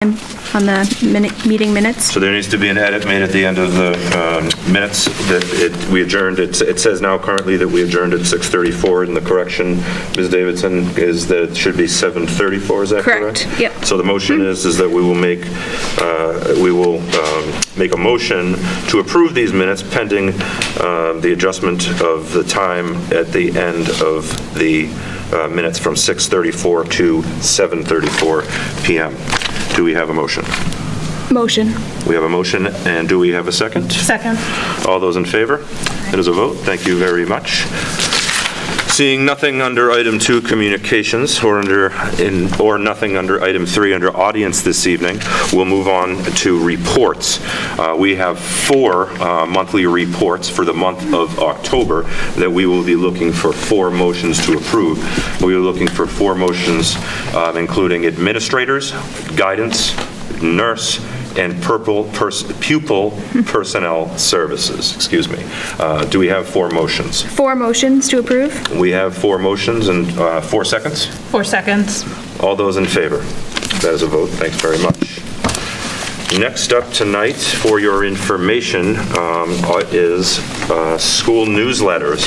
on the meeting minutes. So there needs to be an edit made at the end of the minutes that we adjourned. It says now currently that we adjourned at 6:34, and the correction, Ms. Davidson, is that it should be 7:34. Is that correct? Correct. Yep. So the motion is that we will make a motion to approve these minutes pending the adjustment of the time at the end of the minutes from 6:34 to 7:34 p.m. Do we have a motion? Motion. We have a motion, and do we have a second? Second. All those in favor? It is a vote. Thank you very much. Seeing nothing under item 2, communications, or nothing under item 3 under audience this evening, we'll move on to reports. We have 4 monthly reports for the month of October that we will be looking for 4 motions to approve. We are looking for 4 motions, including administrators, guidance, nurse, and pupil personnel services. Excuse me. Do we have 4 motions? 4 motions to approve. We have 4 motions and 4 seconds. 4 seconds. All those in favor? That is a vote. Thanks very much. Next up tonight, for your information, is school newsletters,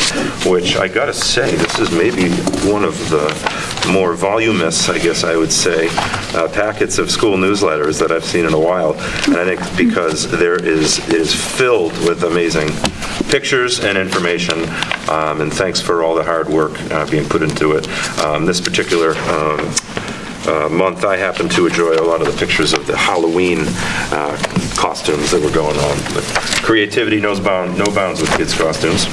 which I gotta say, this is maybe one of the more voluminous, I guess I would say, packets of school newsletters that I've seen in a while. And I think because it is filled with amazing pictures and information, and thanks for all the hard work being put into it. This particular month, I happen to enjoy a lot of the pictures of the Halloween costumes that were going on. But creativity knows no bounds with kids' costumes.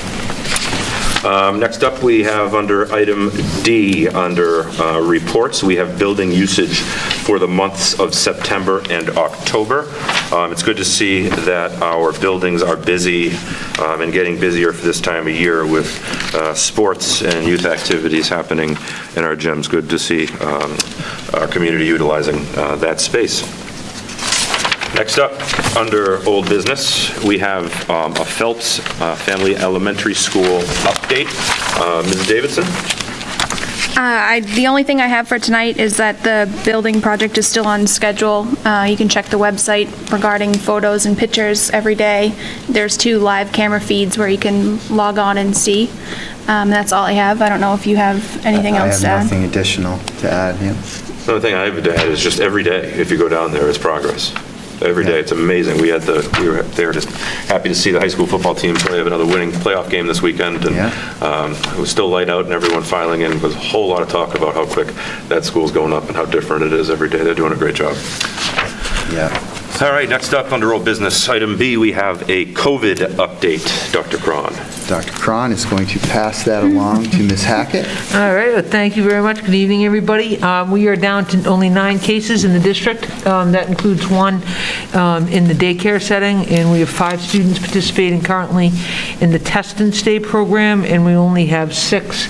Next up, we have under item D, under reports, we have building usage for the months of September and October. It's good to see that our buildings are busy and getting busier for this time of year with sports and youth activities happening in our gyms. Good to see our community utilizing that space. Next up, under old business, we have a Phelps Family Elementary School update. Ms. Davidson? The only thing I have for tonight is that the building project is still on schedule. You can check the website regarding photos and pictures every day. There's 2 live camera feeds where you can log on and see. That's all I have. I don't know if you have anything else to add. I have nothing additional to add, yeah. The only thing I have to add is just every day, if you go down there, it's progress. Every day, it's amazing. We were there just happy to see the high school football team play, have another winning playoff game this weekend, and it was still light out and everyone filing in. There's a whole lot of talk about how quick that school's going up and how different it is every day. They're doing a great job. Yeah. All right, next up under old business, item B, we have a COVID update. Dr. Cron. Dr. Cron is going to pass that along to Ms. Hackett. All right, well, thank you very much. Good evening, everybody. We are down to only 9 cases in the district. That includes 1 in the daycare setting, and we have 5 students participating currently in the test and stay program, and we only have 6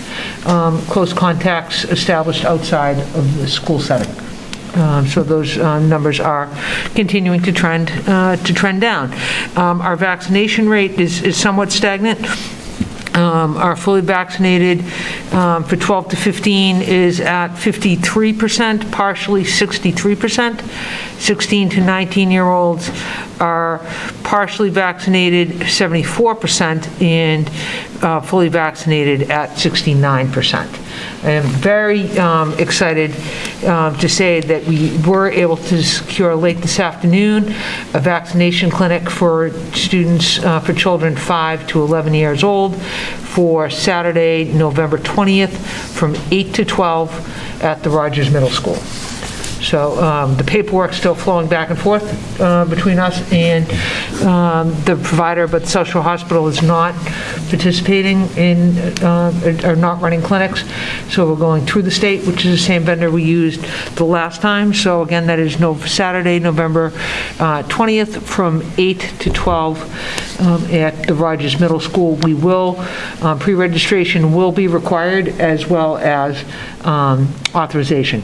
close contacts established outside of the school setting. So those numbers are continuing to trend down. Our vaccination rate is somewhat stagnant. Our fully vaccinated for 12 to 15 is at 53%, partially 63%. 16 to 19-year-olds are partially vaccinated 74% and fully vaccinated at 69%. I am very excited to say that we were able to secure late this afternoon a vaccination clinic for students, for children 5 to 11 years old for Saturday, November 20th from 8 to 12 at the Rogers Middle School. So the paperwork's still flowing back and forth between us and the provider, but Social Hospital is not participating in, or not running clinics. So we're going through the state, which is the same vendor we used the last time. So again, that is Saturday, November 20th from 8 to 12 at the Rogers Middle School. We will, pre-registration will be required, as well as authorization.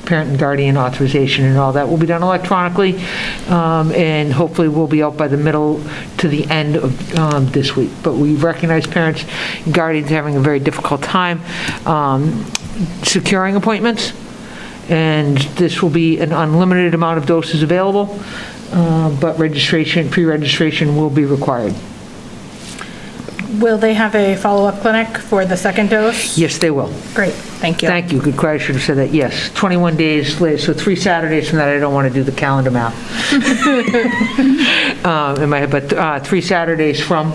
Parent and guardian authorization and all that will be done electronically, and hopefully we'll be out by the middle to the end of this week. But we recognize parents and guardians having a very difficult time securing appointments, And this will be an unlimited amount of doses available, but pre-registration will be required. Will they have a follow-up clinic for the second dose? Yes, they will. Great, thank you. Thank you, good question, I should have said that, yes. 21 days later, so 3 Saturdays from that, I don't want to do the calendar math. In my head, but 3 Saturdays from,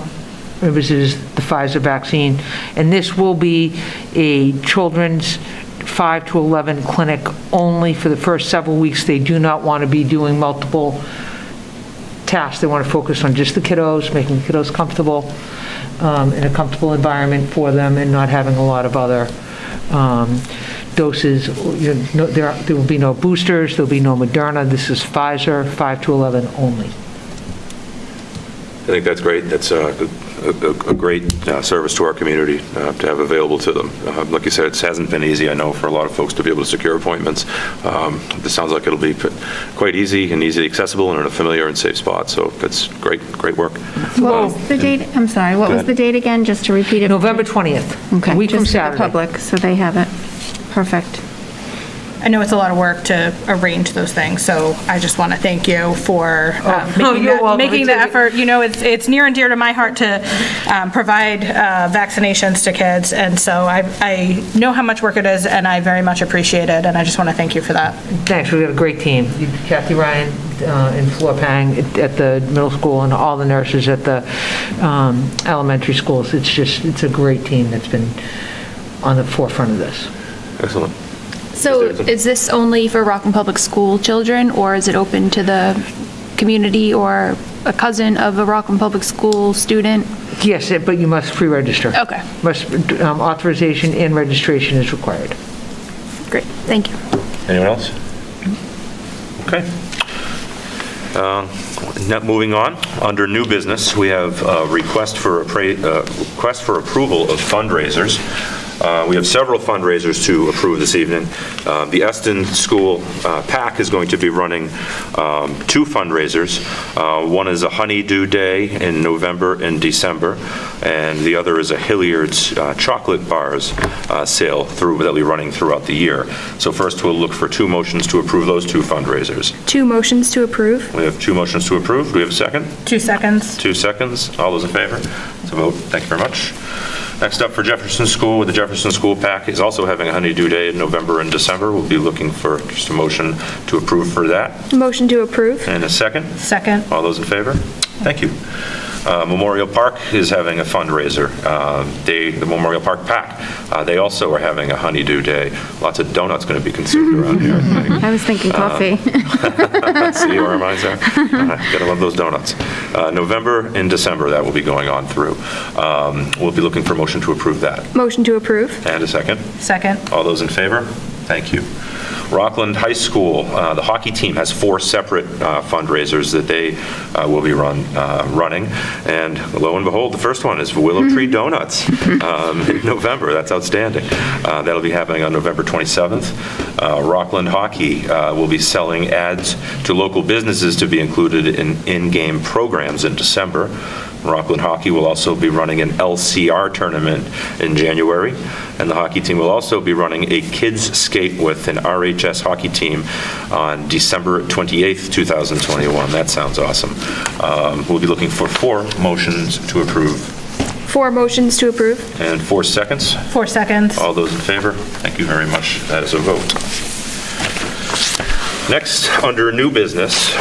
this is the Pfizer vaccine, and this will be a children's 5 to 11 clinic only for the first several weeks. They do not want to be doing multiple tasks. They want to focus on just the kiddos, making the kiddos comfortable, in a comfortable environment for them, and not having a lot of other doses. There will be no boosters, there'll be no Moderna. This is Pfizer, 5 to 11 only. I think that's great. That's a great service to our community to have available to them. Like you said, it hasn't been easy, I know, for a lot of folks to be able to secure appointments. This sounds like it'll be quite easy and easily accessible and in a familiar and safe spot, so that's great work. What was the date? I'm sorry, what was the date again, just to repeat it? November 20th, Okay, a week from just for the Saturday. public, so they have it. Perfect. I know it's a lot of work to arrange those things, so I just want to thank you for you're welcome. making the effort. You know, it's near and dear to my heart to provide vaccinations to kids, and so I know how much work it is, and I very much appreciate it, and I just want to thank you for that. Thanks, we've got a great team. Kathy Ryan and Flora Pang at the middle school, and all the nurses at the elementary schools. It's a great team that's been on the forefront of this. Excellent. So is this only for Rockland Public School children, or is it open to the community or a cousin of a Rockland Public School student? Yes, but you must pre-register. Okay. Authorization and registration is required. Great, thank you. Anyone else? Okay. Now, moving on, under new business, we have a request for approval of fundraisers. We have several fundraisers to approve this evening. The Eston School PAC is going to be running 2 fundraisers. One is a Honeydew Day in November and December, and the other is a Hilliard's chocolate bars sale that will be running throughout the year. So first, we'll look for 2 motions to approve those 2 fundraisers. 2 motions to approve. We have 2 motions to approve. Do we have a second? 2 seconds. 2 seconds. All those in favor? It's a vote. Thank you very much. Next up for Jefferson School, the Jefferson School PAC is also having a Honeydew Day in November and December. We'll be looking for just a motion to approve for that. Motion to approve. And a second? Second. All those in favor? Thank you. Memorial Park is having a fundraiser. The Memorial Park PAC, they also are having a Honeydew Day. Lots of donuts going to be consumed around here. I was thinking coffee. See where our minds are? Gotta love those donuts. November and December, that will be going on through. We'll be looking for a motion to approve that. Motion to approve. And a second? Second. All those in favor? Thank you. Rockland High School, the hockey team has 4 separate fundraisers that they will be running. And lo and behold, the first one is Willow Tree Donuts in November. That's outstanding. That'll be happening on November 27th. Rockland Hockey will be selling ads to local businesses to be included in in-game programs in December. Rockland Hockey will also be running an LCR tournament in January, and the hockey team will also be running a kids skate with an RHS hockey team on December 28th, 2021. That sounds awesome. We'll be looking for 4 motions to approve. 4 motions to approve. And 4 seconds. 4 seconds. All those in favor? Thank you very much. That is a vote. Next, under new business,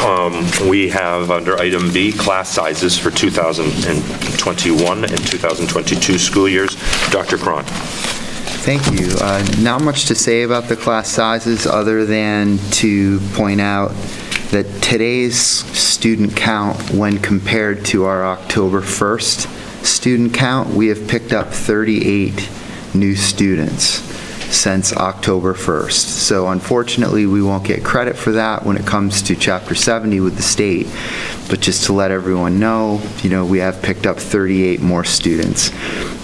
we have under item B, class sizes for 2021 and 2022 school years. Dr. Cron. Thank you. Not much to say about the class sizes other than to point out that today's student count, when compared to our October 1st student count, we have picked up 38 new students since October 1st. So unfortunately, we won't get credit for that when it comes to Chapter 70 with the state. But just to let everyone know, we have picked up 38 more students.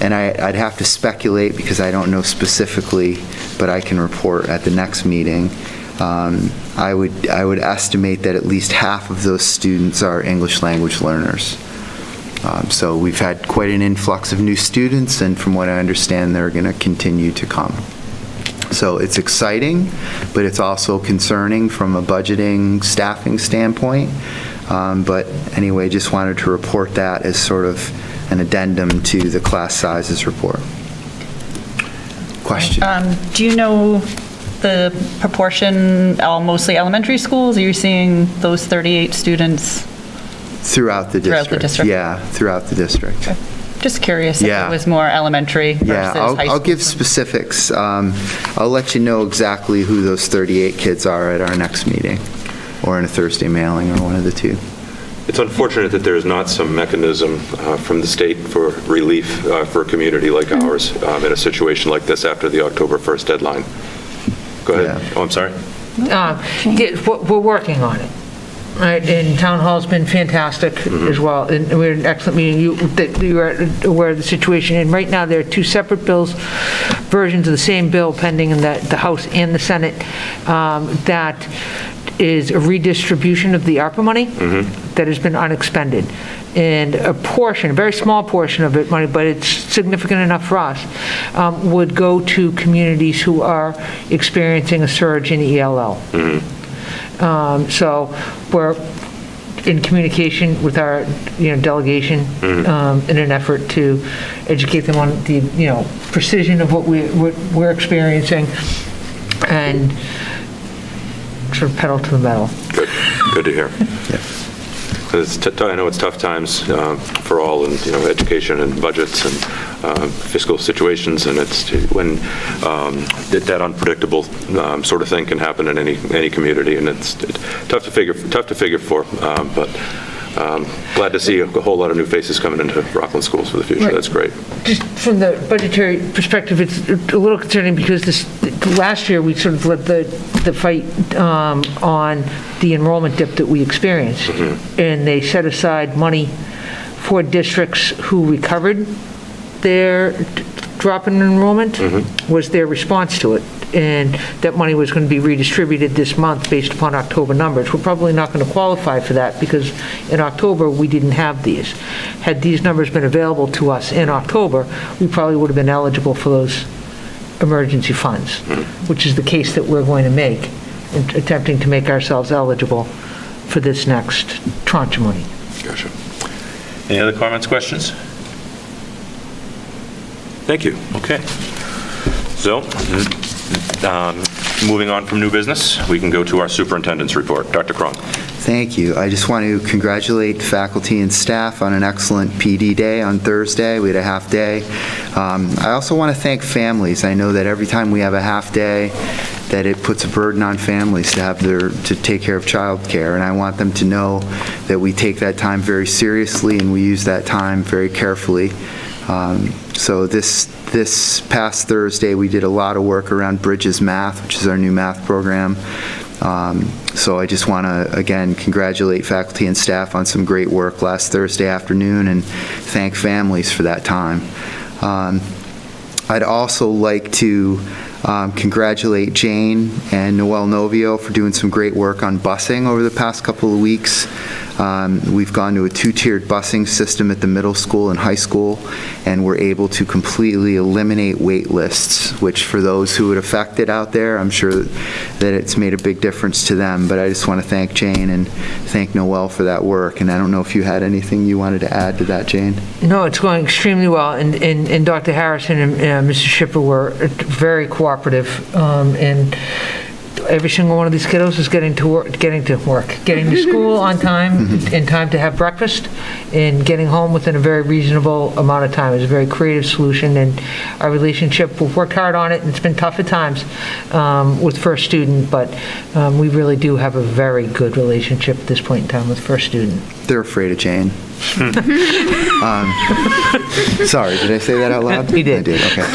And I'd have to speculate because I don't know specifically, but I can report at the next meeting. I would estimate that at least half of those students are English language learners. So we've had quite an influx of new students, and from what I understand, they're going to continue to come. So it's exciting, but it's also concerning from a budgeting, staffing standpoint. But anyway, just wanted to report that as sort of an addendum to the class sizes report. Question? Do you know the proportion, mostly elementary schools? Are you seeing those 38 students? Throughout the district. Throughout the district? Yeah, throughout the district. Just curious if Yeah. it was more elementary versus Yeah, high school. I'll give specifics. I'll let you know exactly who those 38 kids are at our next meeting, or in a Thursday mailing, or one of the two. It's unfortunate that there's not some mechanism from the state for relief for a community like ours in a situation like this after the October 1st deadline. Go ahead. Yeah. Oh, I'm sorry. We're working on it. Right, and town hall's been fantastic as well, and we had an excellent meeting. You are aware of the situation, and right now there are two separate bills, versions of the same bill pending in the House and the Senate, that is a redistribution of the ARPA money that has been unexpended. And a portion, a very small portion of it, money, but it's significant enough for us, would go to communities who are experiencing a surge in ELL. So we're in communication with our, delegation in an effort to educate them on the, precision of what we're experiencing and sort of pedal to the metal. Good to hear. Yeah. I know it's tough times for all, and education and budgets and fiscal situations, and it's when that unpredictable sort of thing can happen in any community, and it's tough to figure for. But glad to see a whole lot of new faces coming into Rockland schools for the future. Right. That's great. Just from the budgetary perspective, it's a little concerning because last year we sort of led the fight on the enrollment dip that we experienced. And they set aside money for districts who recovered their drop in enrollment, was their response to it. And that money was going to be redistributed this month based upon October numbers. We're probably not going to qualify for that because in October, we didn't have these. Had these numbers been available to us in October, we probably would have been eligible for those emergency funds, which is the case that we're going to make, in attempting to make ourselves eligible for this next tranche of money. Gotcha. Any other comments, questions? Thank you. Okay. So, moving on from new business, we can go to our superintendent's report. Dr. Cron. Thank you. I just want to congratulate faculty and staff on an excellent PD day on Thursday. We had a half day. I also want to thank families. I know that every time we have a half day, that it puts a burden on families to take care of childcare, and I want them to know that we take that time very seriously and we use that time very carefully. So this past Thursday, we did a lot of work around Bridges Math, which is our new math program. So I just want to, again, congratulate faculty and staff on some great work last Thursday afternoon and thank families for that time. I'd also like to congratulate Jane and Noelle Novio for doing some great work on busing over the past couple of weeks. We've gone to a two-tiered busing system at the middle school and high school, and we're able to completely eliminate wait lists, which for those who it affected out there, I'm sure that it's made a big difference to them. But I just want to thank Jane and thank Noelle for that work. And I don't know if you had anything you wanted to add to that, Jane? No, it's going extremely well, and Dr. Harrison and Mr. Schipper were very cooperative, and every single one of these kiddos is getting to school on time, in time to have breakfast, and getting home within a very reasonable amount of time. It's a very creative solution, and our relationship, we've worked hard on it, and it's been tough at times with first student, but we really do have a very good relationship at this point in time with first student. They're afraid of Jane. Sorry, did I say that out loud? You did. I did, okay.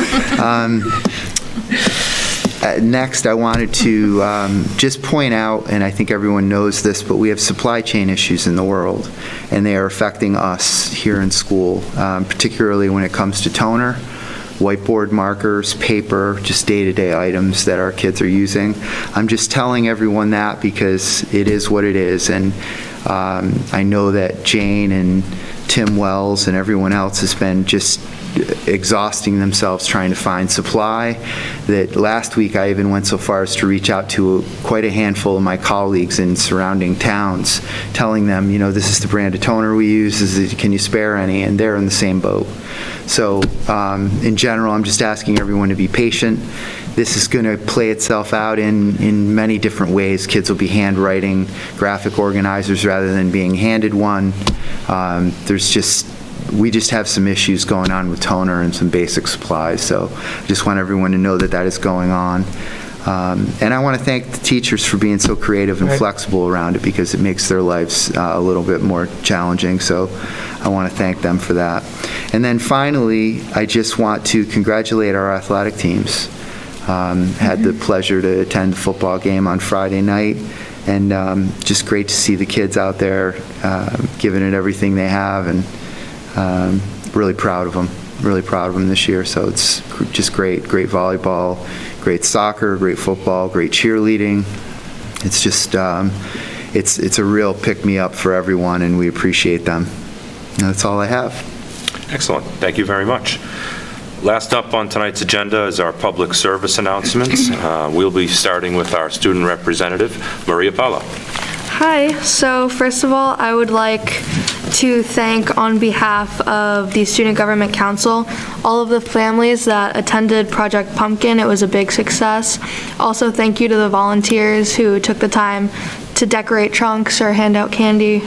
Next, I wanted to just point out, and I think everyone knows this, but we have supply chain issues in the world, and they are affecting us here in school, particularly when it comes to toner, whiteboard markers, paper, just day-to-day items that our kids are using. I'm just telling everyone that because it is what it is, and I know that Jane and Tim Wells and everyone else has been just exhausting themselves trying to find supply. That last week I even went so far as to reach out to quite a handful of my colleagues in surrounding towns, telling them, this is the brand of toner we use, can you spare any? And they're in the same boat. So in general, I'm just asking everyone to be patient. This is going to play itself out in many different ways. Kids will be handwriting graphic organizers rather than being handed one. We just have some issues going on with toner and some basic supplies, so I just want everyone to know that that is going on. And I want to thank the teachers for being so creative and flexible around it, because it makes their lives a little bit more challenging, so I want to thank them for that. And then finally, I just want to congratulate our athletic teams. Had the pleasure to attend the football game on Friday night, and just great to see the kids out there giving it everything they have, and really proud of them this year. So it's just great volleyball, great soccer, great football, great cheerleading. It's just it's a real pick-me-up for everyone, and we appreciate them. And that's all I have. Excellent. Thank you very much. Last up on tonight's agenda is our public service announcements. We'll be starting with our student representative, Maria Paolo. Hi. So first of all, I would like to thank, on behalf of the Student Government Council, all of the families that attended Project Pumpkin. It was a big success. Also, thank you to the volunteers who took the time to decorate trunks or hand out candy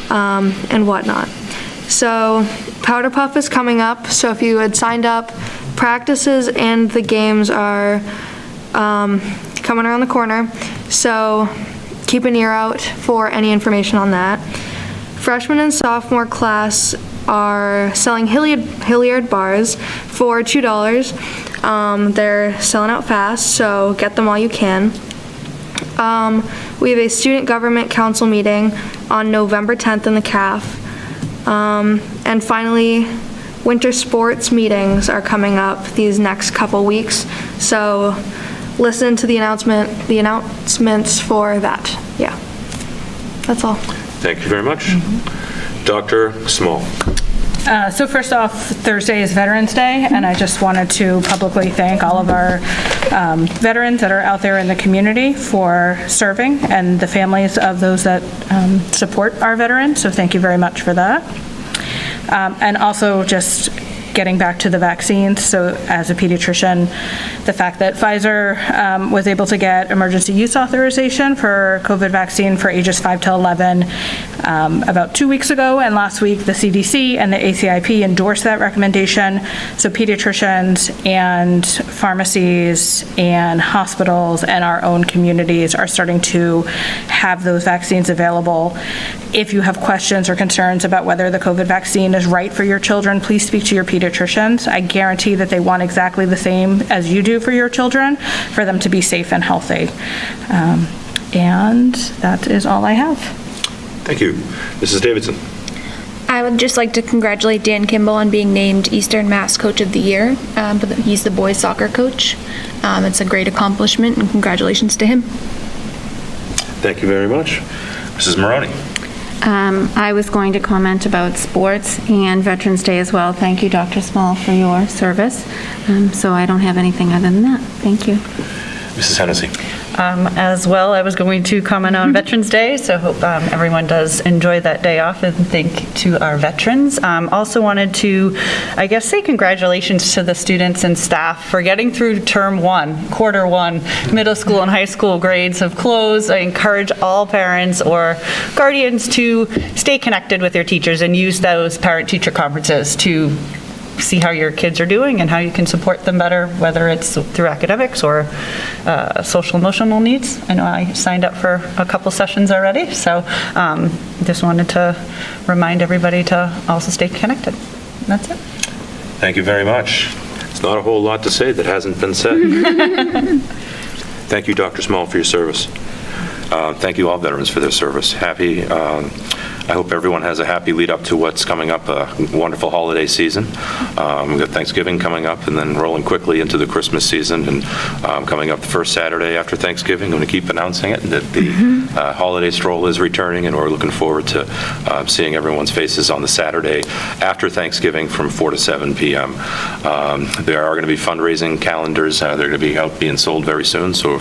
and whatnot. So Powder Puff is coming up, so if you had signed up, practices and the games are coming around the corner, so keep an ear out for any information on that. Freshman and sophomore class are selling Hilliard bars for $2. They're selling out fast, so get them while you can. We have a Student Government Council meeting on November 10th in the CAF. And finally, winter sports meetings are coming up these next couple weeks, so listen to the announcements for that. Yeah, that's all. Thank you very much. Dr. Small. So first off, Thursday is Veterans Day, and I just wanted to publicly thank all of our veterans that are out there in the community for serving, and the families of those that support our veterans, so thank you very much for that. And also just getting back to the vaccines, so as a pediatrician, the fact that Pfizer was able to get emergency use authorization for COVID vaccine for ages 5 to 11 about 2 weeks ago, and last week the CDC and the ACIP endorsed that recommendation, so pediatricians and pharmacies and hospitals and our own communities are starting to have those vaccines available. If you have questions or concerns about whether the COVID vaccine is right for your children, please speak to your pediatricians. I guarantee that they want exactly the same as you do for your children, for them to be safe and healthy. And that is all I have. Thank you. Mrs. Davidson. I would just like to congratulate Dan Kimball on being named Eastern Mass Coach of the Year. He's the boys soccer coach. It's a great accomplishment, and congratulations to him. Thank you very much. Mrs. Maroney. I was going to comment about sports and Veterans Day as well. Thank you, Dr. Small, for your service. So I don't have anything other than that. Thank you. Mrs. Hennessy. As well, I was going to comment on Veterans Day, so hope everyone does enjoy that day off, and thank to our veterans. Also wanted to, I guess, say congratulations to the students and staff for getting through term one, quarter one. Middle school and high school grades have closed. I encourage all parents or guardians to stay connected with their teachers and use those parent-teacher conferences to see how your kids are doing and how you can support them better, whether it's through academics or social emotional needs. I know I signed up for a couple sessions already, so just wanted to remind everybody to also stay connected. That's it. Thank you very much. It's not a whole lot to say that hasn't been said. Thank you, Dr. Small, for your service. Thank you all veterans for their service. Happy I hope everyone has a happy lead up to what's coming up, a wonderful holiday season. We've got Thanksgiving coming up and then rolling quickly into the Christmas season, and coming up the first Saturday after Thanksgiving. I'm going to keep announcing it, that the holiday stroll is returning, and we're looking forward to seeing everyone's faces on the Saturday after Thanksgiving from 4 to 7 p.m. There are going to be fundraising calendars. They're going to be out being sold very soon, so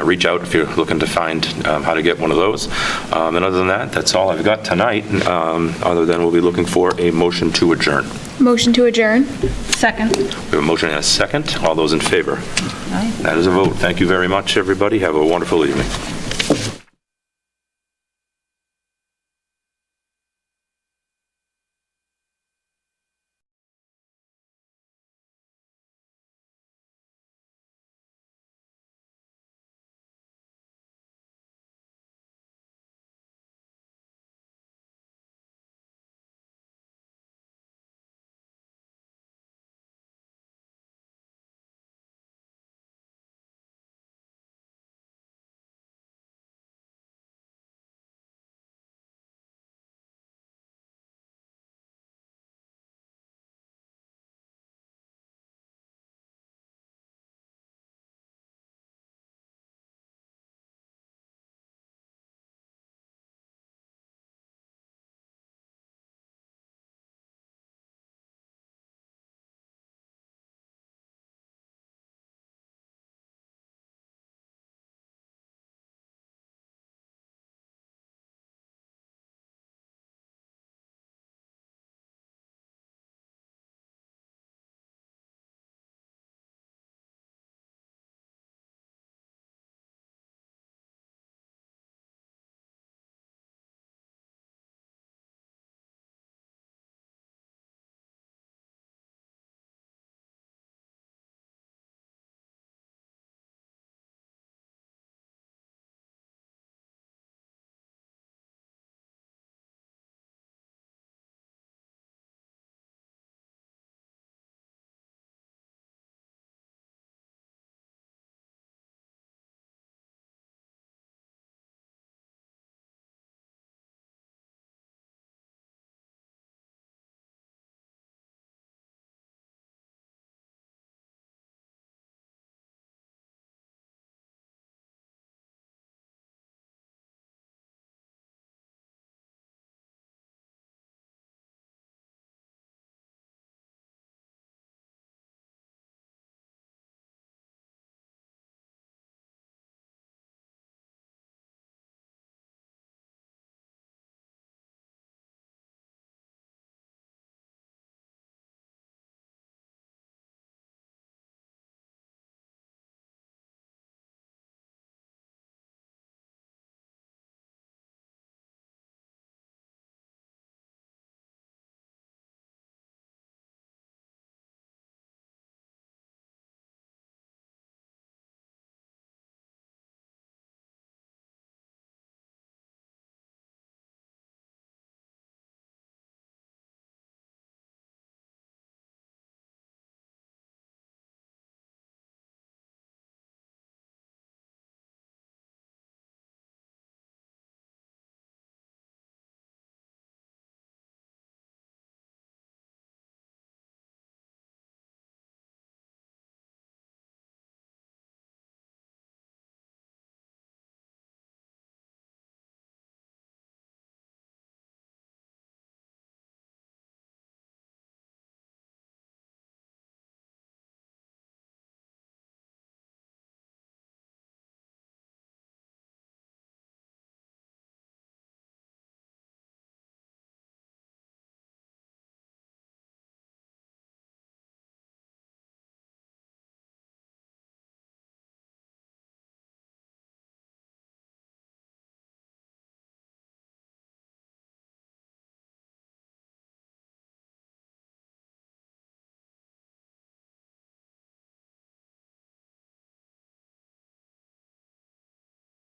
reach out if you're looking to find how to get one of those. And other than that, that's all I've got tonight, other than we'll be looking for a motion to adjourn. Motion to adjourn? Second. We have a motion and a second. All those in favor? That is a vote. Thank you very much, everybody. Have a wonderful evening.